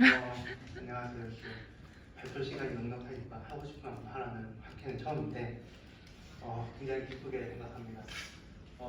안녕하세요. 발표 시간이 넉넉하니까 하고 싶은 거 하라는 학회는 처음인데 굉장히 기쁘게 생각합니다.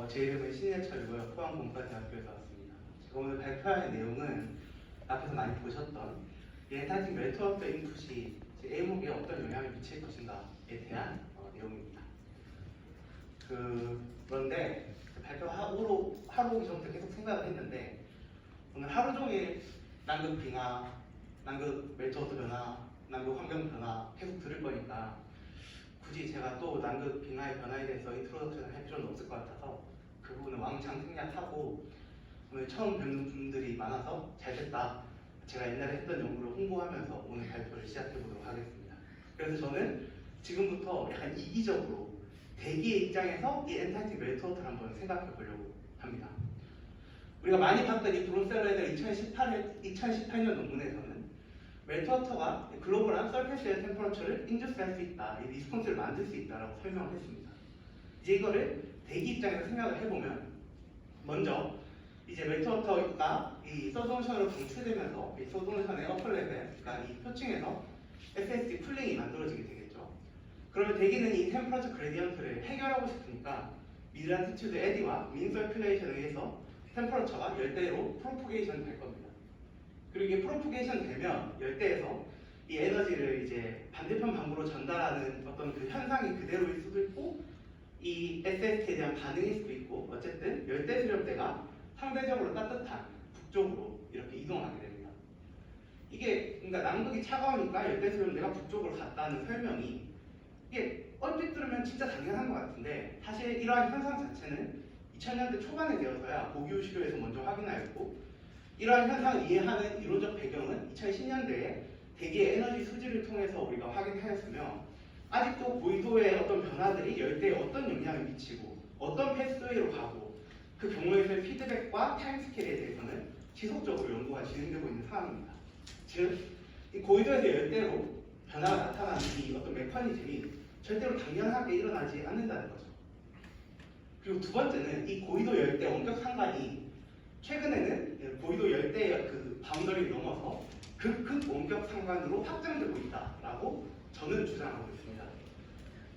제 이름은 신예철이고요. 포항공과대학교에서 왔습니다. 제가 오늘 발표할 내용은 앞에서 많이 보셨던 엔타이팅 멜트업 인풋이 A목에 어떤 영향을 미칠 것인가에 대한 내용입니다. 그런데 발표하러 오기 전부터 계속 생각을 했는데 오늘 하루 종일 난극 빙하, 난극 멜트워터 변화, 난극 환경 변화 계속 들을 거니까 굳이 제가 또 난극 빙하의 변화에 대해서 인트로덕션을 할 필요는 없을 것 같아서 그 부분은 왕창 생략하고 오늘 처음 뵙는 분들이 많아서 잘 됐다. 제가 옛날에 했던 연구를 홍보하면서 오늘 발표를 시작해 보도록 하겠습니다. 그래서 저는 지금부터 약간 이기적으로 대기의 입장에서 이 엔타이팅 멜트워터를 한번 생각해 보려고 합니다. 우리가 많이 봤던 이 브론셀러의 2018년 논문에서는 멜트워터가 글로벌한 서페이스 에어 템퍼러처를 인듀스할 수 있다, 이 리스폰스를 만들 수 있다라고 설명을 했습니다. 이제 이거를 대기 입장에서 생각을 해보면 먼저 이제 멜트워터가 이 서드오션으로 방출되면서 이 서드오션의 어퍼 레벨, 그러니까 이 표층에서 SSD 쿨링이 만들어지게 되겠죠. 그러면 대기는 이 템퍼러처 그레디언트를 해결하고 싶으니까 미드라티튜드 에디와 민 서큘레이션에 의해서 템퍼러처가 열대로 프로포게이션 될 겁니다. 그리고 이게 프로포게이션 되면 열대에서 이 에너지를 이제 반대편 방구로 전달하는 어떤 그 현상이 그대로일 수도 있고 이 SST에 대한 반응일 수도 있고 어쨌든 열대 수렴대가 상대적으로 따뜻한 북쪽으로 이렇게 이동하게 됩니다. 이게 그러니까 남극이 차가우니까 열대 수렴대가 북쪽으로 갔다는 설명이 이게 얼핏 들으면 진짜 당연한 것 같은데 사실 이러한 현상 자체는 2000년대 초반에 되어서야 고기후 시료에서 먼저 확인하였고 이러한 현상을 이해하는 이론적 배경은 2010년대에 대기의 에너지 수지를 통해서 우리가 확인하였으며 아직도 고위도의 어떤 변화들이 열대에 어떤 영향을 미치고 어떤 패스웨이로 가고 그 경우에서의 피드백과 타임스케일에 대해서는 지속적으로 연구가 진행되고 있는 상황입니다. 즉, 이 고위도에서 열대로 변화가 나타나는 이 어떤 메커니즘이 절대로 당연하게 일어나지 않는다는 거죠. 그리고 두 번째는 이 고위도 열대 원격 상관이 최근에는 고위도 열대의 그 바운더리를 넘어서 극 원격 상관으로 확장되고 있다라고 저는 주장하고 있습니다.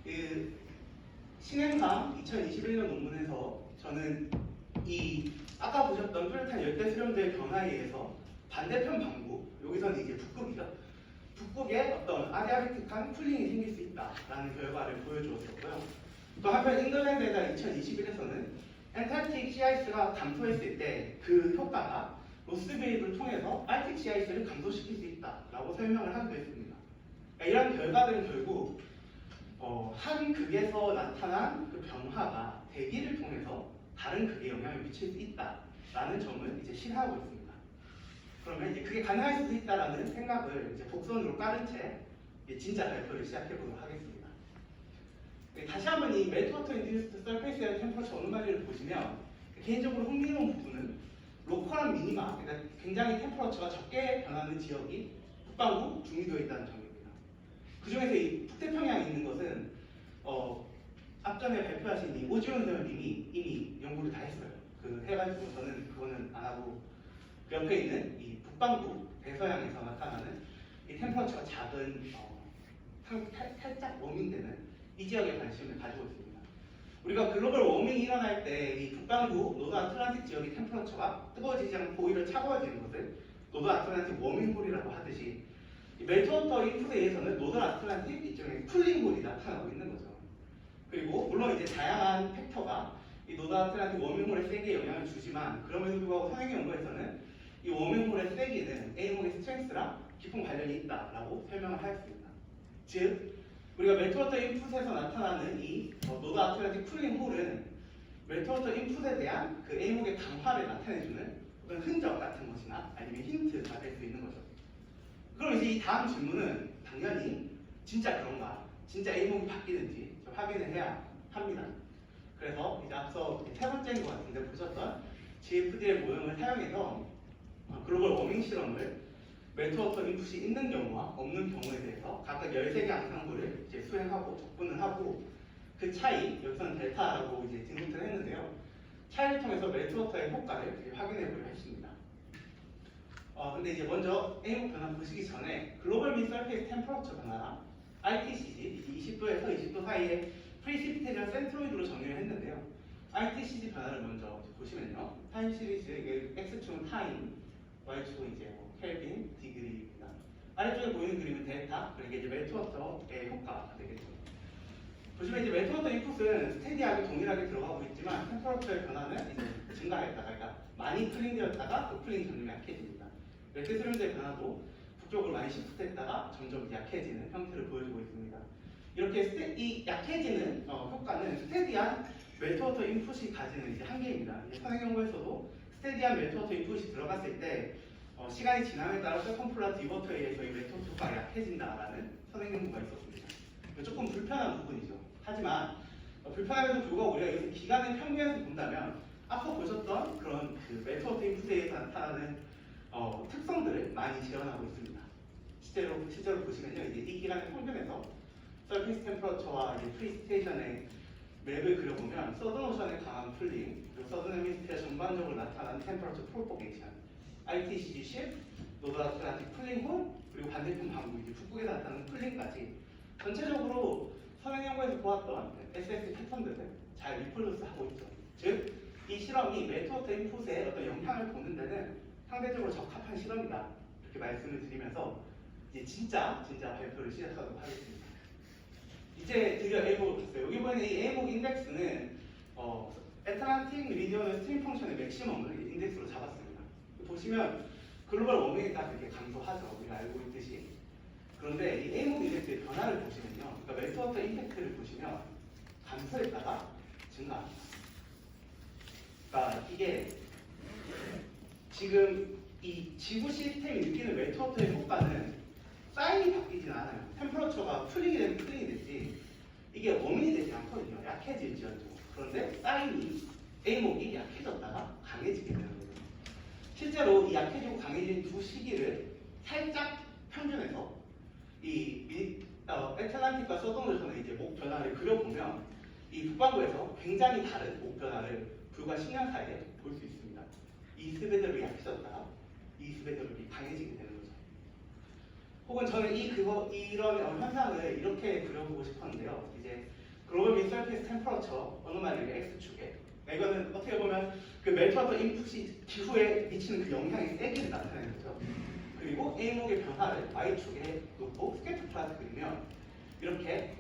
그 신행상 2021년 논문에서 저는 이 아까 보셨던 뚜렷한 열대 수렴대의 변화에 의해서 반대편 방구, 여기서는 이제 북극이죠. 북극에 어떤 아디아베틱한 쿨링이 생길 수 있다라는 결과를 보여주었었고요. 또 한편 잉글랜드에다 2021에서는 엔타르틱 시아이스가 감소했을 때 그 효과가 로스베이브를 통해서 알틱 시아이스를 감소시킬 수 있다라고 설명을 하기도 했습니다. 그러니까 이런 결과들은 결국 한 극에서 나타난 그 변화가 대기를 통해서 다른 극에 영향을 미칠 수 있다라는 점을 이제 실하고 있습니다. 그러면 이제 그게 가능할 수도 있다라는 생각을 이제 복선으로 깔은 채 진짜 발표를 시작해 보도록 하겠습니다. 다시 한번 이 멜트워터 인듀스드 서페이스 에어 템퍼러처 어노말리를 보시면 개인적으로 흥미로운 부분은 로컬한 미니마, 그러니까 굉장히 템퍼러처가 적게 변하는 지역이 북반구 중위도에 있다는 점입니다. 그 중에서 이 북태평양에 있는 것은 앞전에 발표하신 이 오지온 대원님이 이미 연구를 다 했어요. 그 해가지고 저는 그거는 안 하고 그 옆에 있는 이 북반구 대서양에서 나타나는 이 템퍼러처가 작은 살짝 워밍되는 이 지역에 관심을 가지고 있습니다. 우리가 글로벌 워밍이 일어날 때 이 북반구 노드 아틀란틱 지역의 템퍼러처가 뜨거워지지 않고 오히려 차가워지는 것을 노드 아틀란틱 워밍홀이라고 하듯이 멜트워터 인풋에 의해서는 노드 아틀란틱 이쪽에 쿨링홀이 나타나고 있는 거죠. 그리고 물론 이제 다양한 팩터가 이 노드 아틀란틱 워밍홀에 세게 영향을 주지만 그럼에도 불구하고 성행 연구에서는 이 워밍홀의 세기는 A목의 스트렝스랑 깊은 관련이 있다라고 설명을 하였습니다. 즉 우리가 멜트워터 인풋에서 나타나는 이 노드 아틀란틱 쿨링 홀은 멜트워터 인풋에 대한 그 A목의 강화를 나타내주는 어떤 흔적 같은 것이나 아니면 힌트가 될 수 있는 거죠. 그럼 이제 이 다음 질문은 당연히 진짜 그런가, 진짜 A목이 바뀌는지 좀 확인을 해야 합니다. 그래서 이제 앞서 세 번째인 것 같은데 보셨던 GFDL 모형을 사용해서 글로벌 워밍 실험을 멜트워터 인풋이 있는 경우와 없는 경우에 대해서 각각 13개 암상부를 이제 수행하고 적분을 하고 그 차이, 여기서는 델타라고 이제 디노트를 했는데요. 차이를 통해서 멜트워터의 효과를 확인해 보려 했습니다. 근데 이제 먼저 A목 변화 보시기 전에 글로벌 민 서페이스 템퍼러처 변화랑 ITCG 20도에서 20도 사이에 프리시피테이션 센트로이드로 정의를 했는데요. ITCG 변화를 먼저 보시면요. 타임 시리즈 이게 X축은 타임, Y축은 이제 뭐 켈빈, 디그리입니다. 아래쪽에 보이는 그림은 데이터, 그러니까 이제 멜트워터의 효과가 되겠죠. 보시면 이제 멜트워터 인풋은 스테디하게 동일하게 들어가고 있지만 템퍼러처의 변화는 이제 증가했다가, 그러니까 많이 쿨링되었다가 또 쿨링 점점 약해집니다. 멜트 스름들의 변화도 북쪽으로 많이 시프트했다가 점점 약해지는 형태를 보여주고 있습니다. 이렇게 이 약해지는 효과는 스테디한 멜트워터 인풋이 가지는 이제 한계입니다. 선행 연구에서도 스테디한 멜트워터 인풋이 들어갔을 때 시간이 지남에 따라 세컨플라 디버터에 의해서 이 멜트워터 효과가 약해진다라는 선행 연구가 있었습니다. 조금 불편한 부분이죠. 하지만 불편함에도 불구하고 우리가 여기서 기간의 평균에서 본다면 앞서 보셨던 그런 그 멜트워터 인풋에 의해서 나타나는 특성들을 많이 재현하고 있습니다. 실제로 보시면요, 이제 이 기간의 평균에서 서피스 템퍼러처와 프리시피테이션의 맵을 그려보면 서든 오션의 강한 풀링, 그리고 서든 헤미스피어 전반적으로 나타나는 템퍼러처 프로포게이션, ITCG 십, 노드 아틀란틱 풀링 홀, 그리고 반대편 방구 이제 북극에 나타나는 풀링까지 전체적으로 선행 연구에서 보았던 SS 패턴들을 잘 리플로스 하고 있죠. 즉, 이 실험이 멜트워터 인풋에 어떤 영향을 보는 데는 상대적으로 적합한 실험이다. 이렇게 말씀을 드리면서 이제 진짜 발표를 시작하도록 하겠습니다. 이제 드디어 A목을 봤어요. 여기 보이는 이 A목 인덱스는 애틀란틱 미리디어널 스트림 펑션의 맥시멈을 인덱스로 잡았습니다. 보시면 글로벌 워밍에 따라 이렇게 감소하죠. 우리가 알고 있듯이. 그런데 이 A목 인덱스의 변화를 보시면요. 그러니까 멜트워터 임팩트를 보시면 감소했다가 증가합니다. 그러니까 이게 지금 이 지구 시스템이 느끼는 멜트워터의 효과는 사인이 바뀌진 않아요. 템퍼러처가 풀링이 되면 풀링이 되지 이게 워밍이 되지 않거든요. 약해질지언정. 그런데 사인이 A목이 약해졌다가 강해지게 되는 거죠. 실제로 이 약해지고 강해진 두 시기를 살짝 평균해서 이 애틀란틱과 서던오션의 이제 목 변화를 그려보면 이 북반구에서 굉장히 다른 목 변화를 불과 10년 사이에 볼 수 있습니다. 이 스베드로 약해졌다가 이 스베드로 강해지게 되는 거죠. 혹은 저는 이런 현상을 이렇게 그려보고 싶었는데요. 이제 글로벌 민 서페이스 템퍼러처 어느 말이에요? X축에. 이거는 어떻게 보면 그 멜트워터 인풋이 기후에 미치는 그 영향의 세기를 나타내는 거죠. 그리고 A목의 변화를 Y축에 놓고 스케치 플라트 그리면 이렇게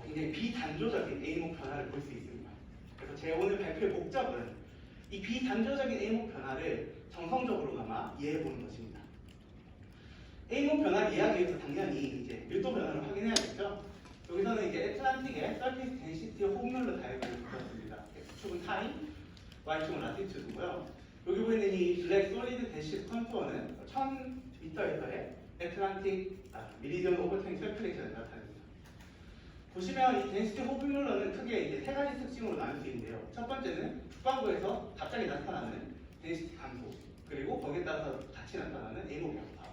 굉장히 비단조적인 A목 변화를 볼 수 있습니다. 그래서 제 오늘 발표의 목적은 이 비단조적인 A목 변화를 정성적으로나마 이해해 보는 것입니다. A목 변화를 이해하기 위해서 당연히 이제 밀도 변화를 확인해야겠죠. 여기서는 이제 애틀란틱의 서피스 덴시티 호흡률로 다이어그램을 그렸습니다. X축은 타임, Y축은 라티튜드고요. 여기 보이는 이 블랙 솔리드 대시 컨투어는 1000m에서의 애틀란틱 미리디언 오버터닝 서큘레이션을 나타냅니다. 보시면 이 덴시티 호흡률로는 크게 이제 세 가지 특징으로 나눌 수 있는데요. 첫 번째는 북반구에서 갑자기 나타나는 덴시티 감소, 그리고 거기에 따라서 같이 나타나는 A목 양파.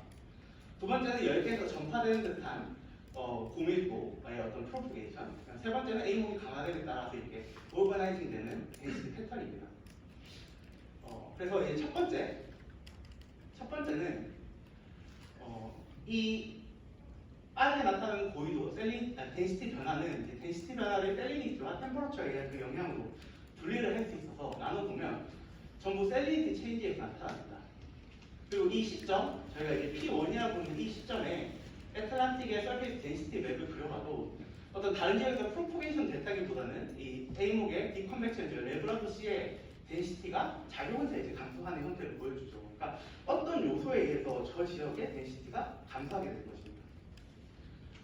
두 번째는 열개에서 전파되는 듯한 고밀도의 어떤 프로포게이션. 세 번째는 A목이 강화됨에 따라서 이렇게 오버나이징 되는 덴시티 패턴입니다. 그래서 이제 첫 번째는 이 안에 나타나는 고위도 덴시티 변화는 이제 덴시티 변화를 셀리니티와 템퍼러처에 의한 그 영향으로 분리를 할 수 있어서 나눠보면 전부 셀리니티 체인지에서 나타납니다. 그리고 이 시점, 저희가 이제 P1이라고 하는 이 시점에 애틀란틱의 서피스 덴시티 맵을 그려봐도 어떤 다른 지역에서 프로포게이션 됐다기보다는 이 A목의 디컨벡션, 레브라도 C의 덴시티가 작용해서 이제 감소하는 형태를 보여주죠. 그러니까 어떤 요소에 의해서 저 지역의 덴시티가 감소하게 될 것입니다.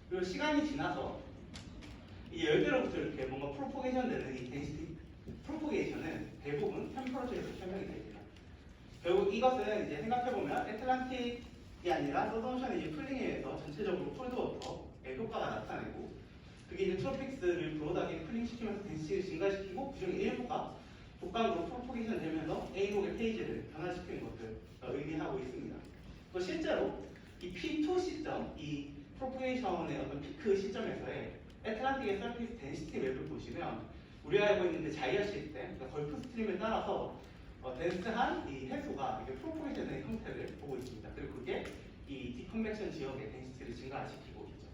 그리고 시간이 지나서 이 열대로부터 이렇게 뭔가 프로포게이션 되는 이 덴시티 프로포게이션은 대부분 템퍼러처에서 설명이 됩니다. 결국 이것은 이제 생각해보면 애틀란틱이 아니라 서던오션의 이제 풀링에 의해서 전체적으로 콜드워터의 효과가 나타내고 그게 이제 트로픽스를 브로드하게 풀링시키면서 덴시티를 증가시키고 그중에 일부가 북반구로 프로포게이션 되면서 A목의 페이지를 변화시키는 것을 의미하고 있습니다. 또 실제로 이 P2 시점, 이 프로포게이션의 어떤 피크 시점에서의 애틀란틱의 서피스 덴시티 맵을 보시면 우리가 알고 있는 그 자이어 시스템, 그러니까 걸프 스트림에 따라서 덴스한 이 해수가 이게 프로포게이션의 형태를 보고 있습니다. 그리고 그게 이 디컨벡션 지역의 덴시티를 증가시키고 있죠.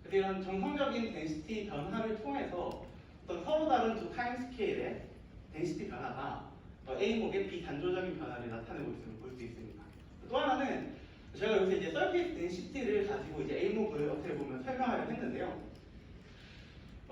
그래서 이런 정성적인 덴시티 변화를 통해서 어떤 서로 다른 두 타임 스케일의 덴시티 변화가 A목의 비단조적인 변화를 나타내고 있음을 볼 수 있습니다. 또 하나는 제가 여기서 이제 서피스 덴시티를 가지고 이제 A목을 어떻게 보면 설명하려고 했는데요.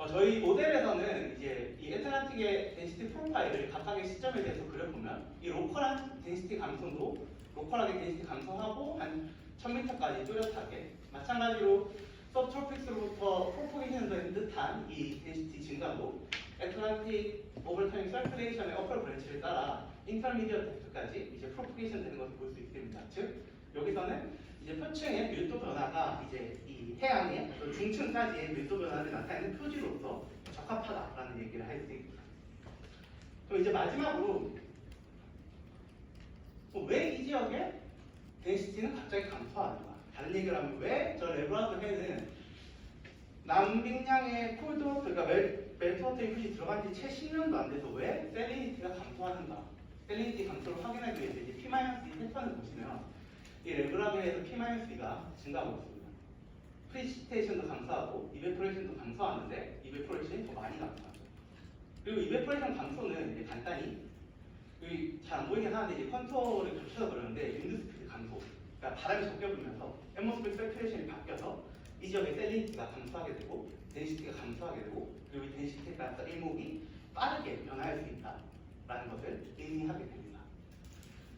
저희 모델에서는 이제 이 애틀란틱의 덴시티 프로파일을 각각의 시점에 대해서 그려보면 이 로컬한 덴시티 감소도 로컬하게 덴시티 감소하고 한 1000m까지 뚜렷하게 마찬가지로 서브트로픽스로부터 프로포게이션 된 듯한 이 덴시티 증가도 애틀란틱 오버터닝 서큘레이션의 어퍼 브랜치를 따라 인터미디어 덱스까지 이제 프로포게이션 되는 것을 볼 수 있습니다. 즉 여기서는 이제 표층의 밀도 변화가 이제 이 해양의 중층까지의 밀도 변화를 나타내는 표지로서 적합하다라는 얘기를 할 수 있습니다. 그럼 이제 마지막으로 왜 이 지역의 덴시티는 갑자기 감소하는가? 다른 얘기를 하면 왜 저 레브라드 해는 남빙량의 콜드워터, 그러니까 멜트워터 인풋이 들어간 지 채 10년도 안 돼서 왜 셀리니티가 감소하는가? 셀리니티 감소를 확인하기 위해서 이제 P-2 패턴을 보시면 이 레브라드에서 P-2가 증가하고 있습니다. 프리시테이션도 감소하고 이베포레이션도 감소하는데 이베포레이션이 더 많이 감소하죠. 그리고 이베포레이션 감소는 이제 간단히 잘 안 보이긴 하는데 이제 컨토를 겹쳐서 그러는데 윈드 스피드 감소, 그러니까 바람이 적게 불면서 애트모스피어 서큘레이션이 바뀌어서 이 지역의 셀리니티가 감소하게 되고 덴시티가 감소하게 되고 그리고 이 덴시티에 따라서 일목이 빠르게 변화할 수 있다라는 것을 의미하게 됩니다.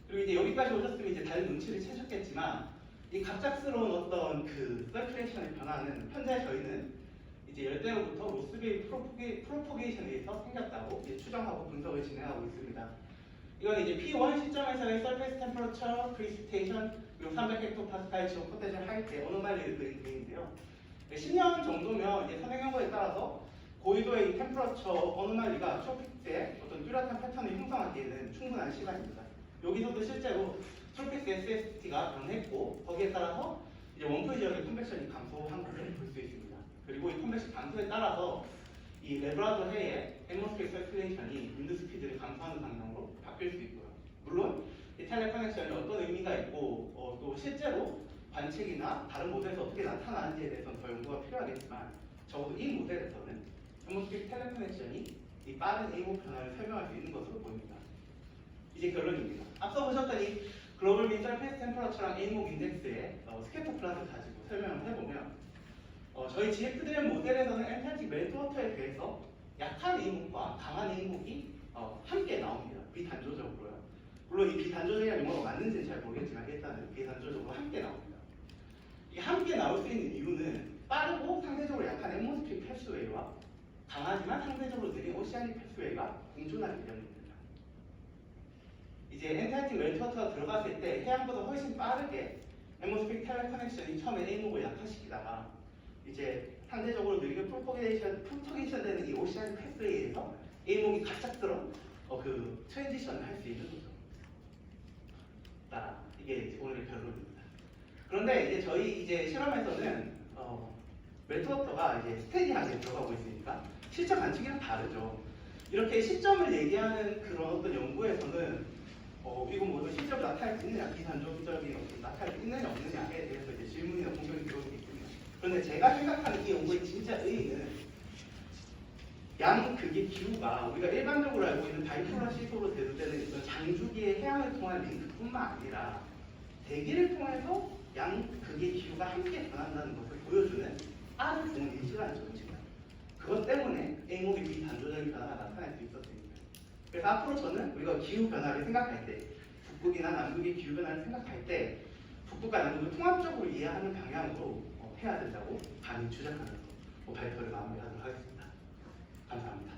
그리고 이제 여기까지 오셨으면 이제 다른 눈치를 채셨겠지만 이 갑작스러운 어떤 그 서큘레이션의 변화는 현재 저희는 이제 열대로부터 로스베이 프로포게이션에 의해서 생겼다고 이제 추정하고 분석을 진행하고 있습니다. 이건 이제 P1 시점에서의 서페이스 템퍼러처, 프리시테이션, 그리고 300헥토파스칼 지역 포텐셜 할 때 어노말리를 그린 그림인데요. 10년 정도면 이제 선행 연구에 따라서 고위도의 이 템퍼러처 어노말리가 트로픽스의 어떤 뚜렷한 패턴을 형성하기에는 충분한 시간입니다. 여기서도 실제로 트로픽스 SST가 변했고 거기에 따라서 이제 원포 지역의 컨벡션이 감소한 것을 볼 수 있습니다. 그리고 이 컨벡션 감소에 따라서 이 레브라도 해의 애트모스피어 서큘레이션이 윈드 스피드를 감소하는 방향으로 바뀔 수 있고요. 물론 이 텔레 커넥션이 어떤 의미가 있고 또 실제로 관측이나 다른 모델에서 어떻게 나타나는지에 대해서는 더 연구가 필요하겠지만 적어도 이 모델에서는 애트모스피어 텔레 커넥션이 이 빠른 A목 변화를 설명할 수 있는 것으로 보입니다. 이제 결론입니다. 앞서 보셨던 이 글로벌 민 서페이스 템퍼러처랑 A목 인덱스의 스캐터 플롯을 가지고 설명을 해보면 저희 GF드램 모델에서는 엔탈틱 멜트워터에 대해서 약한 A목과 강한 A목이 함께 나옵니다. 비단조적으로요. 물론 이 비단조적이라는 용어가 맞는지는 잘 모르겠지만 일단은 비단조적으로 함께 나옵니다. 이게 함께 나올 수 있는 이유는 빠르고 상대적으로 약한 애트모스피어 패스웨이와 강하지만 상대적으로 느린 오시아닉 패스웨이가 공존하기 때문입니다. 이제 엔탈틱 멜트워터가 들어갔을 때 해양보다 훨씬 빠르게 애트모스피어 텔레 커넥션이 처음에 A목을 약화시키다가 이제 상대적으로 느리게 프로포게이션 되는 이 오시아닉 패스웨이에서 A목이 갑작스러운 그 트랜지션을 할 수 있는 거죠. 이게 오늘의 결론입니다. 그런데 이제 저희 이제 실험에서는 멜트워터가 이제 스테디하게 들어가고 있으니까 실제 관측이랑 다르죠. 이렇게 시점을 얘기하는 그런 어떤 연구에서는 이거 모두 실제로 나타날 수 있느냐, 비단조적인 어떤 나타날 수 있느냐 없느냐에 대해서 이제 질문이나 공격이 들어올 수 있습니다. 그런데 제가 생각하는 이 연구의 진짜 의의는 양극의 기후가 우리가 일반적으로 알고 있는 바이폴러 시소로 대두되는 이런 장주기의 해양을 통한 링크뿐만 아니라 대기를 통해서 양극의 기후가 함께 변한다는 것을 보여주는 아주 좋은 예시라는 점입니다. 그것 때문에 A목의 비단조적인 변화가 나타날 수 있었습니다. 그래서 앞으로 저는 우리가 기후 변화를 생각할 때 북극이나 남극의 기후 변화를 생각할 때 북극과 남극을 통합적으로 이해하는 방향으로 해야 된다고 감히 주장하면서 발표를 마무리하도록 하겠습니다. 감사합니다.